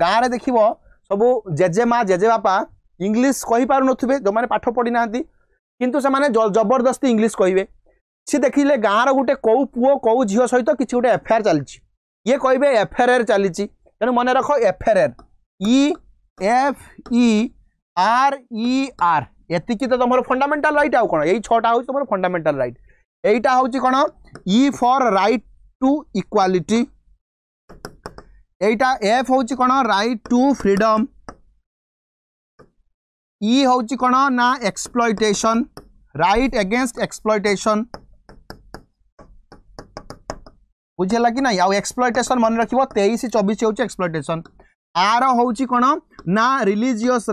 गाँव में देखो सब जेजेमा जेजेबापा इंग्लीश कही पार नुवे जो मैंने पाठ पढ़ी ना किंतु से जबरदस्ती इंग्लीश कहे सी देखिले गाँव गोटे कौ पुओ कौ झील सहित किसी गोटे एफआईआर चली ये कहे एफआईआर चली तेणु मन रख एफआईआर EFERER एतिकी तो तुम फंडामेंटाल राइट आउ कौन यही 6टा हूँ तुम फंडामेंटाल राइट एटा हूँ कौन E for right to equality एटा F हूँ कौन राइट टू फ्रीडम E हूँ कौन ना एक्सप्लॉइटेशन राइट अगेंस्ट एक्सप्लॉइटेशन बुझेगा कि ना आउ एक्सप्लॉइटेशन मन रखिबो 23 24 हूँ एक्सप्लॉइटेशन आर हूँ कौन ना रिलीजियस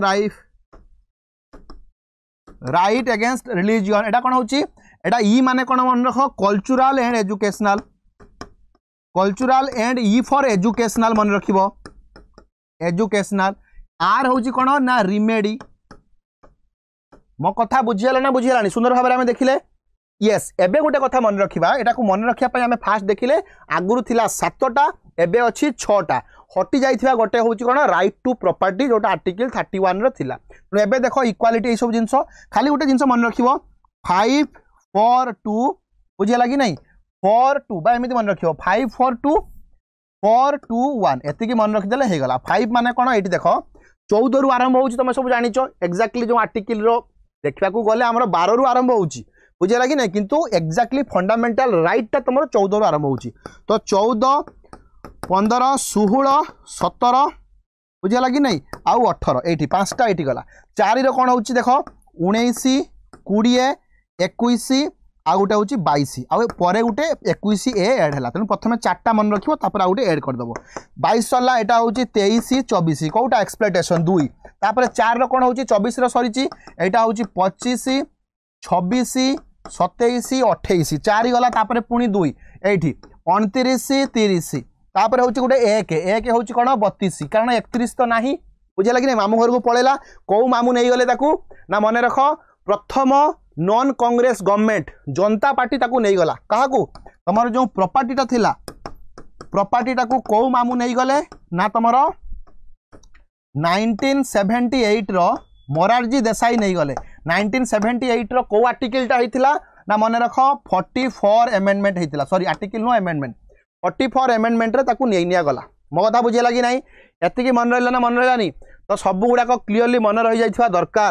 राइट अगेंस्ट रिलीजियन एटा कौन होची एटा ई माने कौन मन रख cultural and educational E for educational मन रखिबो एजुकेशनल आर होची कौन ना रिमेडी मो कथा बुझियाला ना बुझियालानी सुंदर भाव में देखिले यस एबे गोटे कथा मन रखिबा एटा को मन रखिया पय हमें फास्ट देखिले आगुरु थिला 7टा एबे अछि 6टा हटि जाइथिबा गोटे होची कोन राइट टू प्रॉपर्टी जोटा आर्टिकल 31 रो थिला तो एबे देखो इक्वालिटी ए सब जिंस खाली गोटे जिंस मन रखिबो 5 4 2 बुझिया लागी नहीं 4 2 बा एमिति मन रखिबो 5 4 2 4 2 1 एति की मन रखि देले हे गला 5 माने कोन एटी देखो 14 रु आरंभ होउची तुम सब जानिचो एक्जेक्टली जो आर्टिकल रो देखा गले आमर 12 रु आरंभ होउची बुझे लगी ना किंतु एक्जाक्टली फंडामेंटाल राइट टा तुम 14 रु आरंभ होउची तो 14 15 16 17 बुझे लगी नहीं आउ 18 एटी 5टा एटी गला 4 रो कोन होउची देखो 19 20 21 आ गोटे होउची 22 आ परे गोटे 21 ए ऐड हला तने प्रथमे 4टा मन रखिबो तापर आ गोटे ऐड कर दबो 22 सला एटा होउची 23 24 कोटा एक्सप्लॉइटेशन 2 तापर 4 रो कोन होउची 24 रो सरीची एटा होउची 25 26 27 28 4 गला तापर पुनी 2 एठी 29 30 तापर होउची गोटे 1 होउची कोन 32 कारण 31 तो नाही बुझे लगी नहीं मामू घर को पळेला को मामू नहीं गले ताकू ना मने रख प्रथम नॉन कांग्रेस गवर्नमेंट जनता पार्टी ताकू नहीं गला काहाकू तमरो जो प्रॉपर्टीटा थिला प्रॉपर्टीटा को को मामू नहीं गले ना तमरो 1978 रो मोरारजी देसाई नहीं गले 1978 रो को आर्टिकलटा हेतिला ना मने रख 44 अमेंडमेंट हेतिला sorry article no amendment 44 amendment रे ताकू नहीं निया गला मो कथा बुझे लगी नहीं एतिकी मन रहला ना मन रहलानी तो सब गुडा को क्लियरली मन रही जाइथिबा दरकार।